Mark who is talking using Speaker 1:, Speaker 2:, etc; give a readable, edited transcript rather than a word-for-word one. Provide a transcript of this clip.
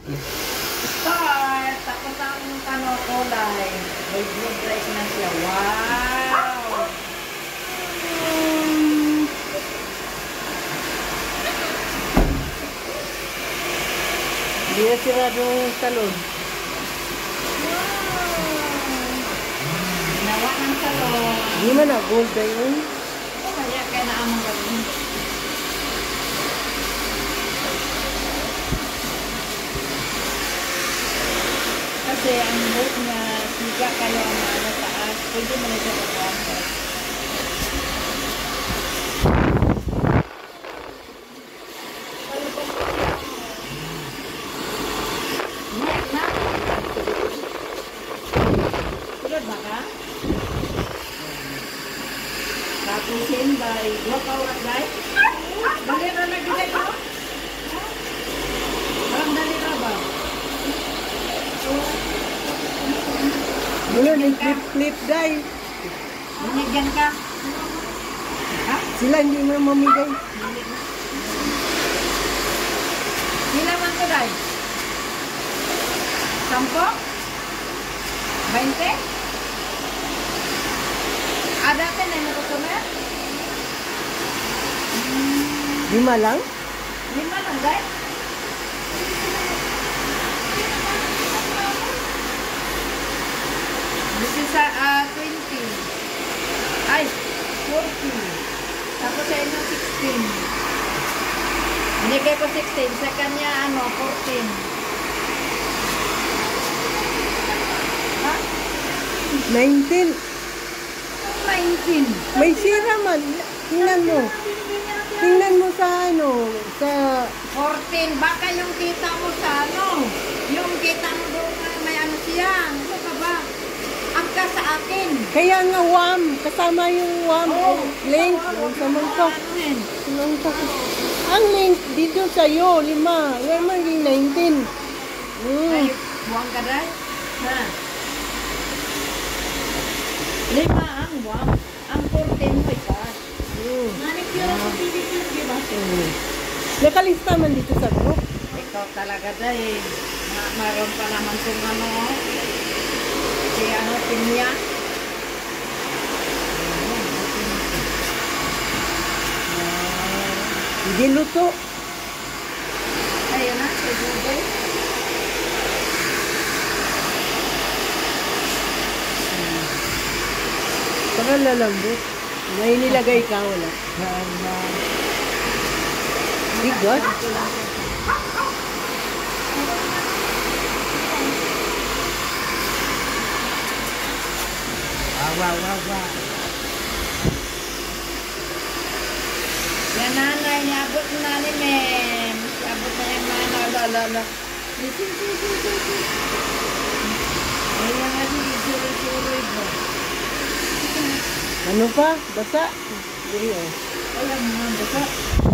Speaker 1: Start! Tapos ang kulay. May blue rice na siya. Wow!
Speaker 2: Hindi na sirado yung salon.
Speaker 1: Ginawa ng salon.
Speaker 2: Hindi man na, gold na yun.
Speaker 1: Kaya na among gawin. Kasi ang buhok niya, siga kayo ang ano taas. Pwede mo nito kapag. Tulad ba ka? Tapusin by dua ka oras day. Dali ra na gid ko. Parang dali ra ba?
Speaker 2: Wala, nag-flip day.
Speaker 1: Binigyan ka. Ha?
Speaker 2: Sila hindi mo mamigay.
Speaker 1: Ilan man ko day? 10? 20? Dati na yung customer?
Speaker 2: 5 lang?
Speaker 1: 5 lang, guys. This is 20. Ay, 40. Tapos sa inyo 16. Binigay ko 16. Sa kanya, 14. Ha?
Speaker 2: 19.
Speaker 1: 19.
Speaker 2: May sira man. Tingnan mo. Tingnan mo sa sa
Speaker 1: 14. Baka yung kita mo sa yung kita mo doon may siya. Ano ka ba? Angka sa akin.
Speaker 2: kaya nga WAM. Kasama yung WAM. Link. Kasama ko. Ang link dito sa'yo, 5. Ngayon maging 19.
Speaker 1: Ay, buwang ka dahil? Ha? 5 ang buwang. Ang 14 mo ipas. Manicure ako pedicure, di ba?
Speaker 2: Nakalista man dito sa group.
Speaker 1: Ikaw talaga dahil. Mayroon pa naman kung si Pinya.
Speaker 2: Hindi luto.
Speaker 1: Ayun na, si Google.
Speaker 2: Saka lalambot. May nilagay ka, wala. Bigot?
Speaker 1: Wow. Yan nanay, niabot na ni Mem. Niabot na yung nanay. Lala. Ayan nga si Isuroy ba?
Speaker 2: Ano pa? Basa? Hindi
Speaker 1: Alam mo, basta.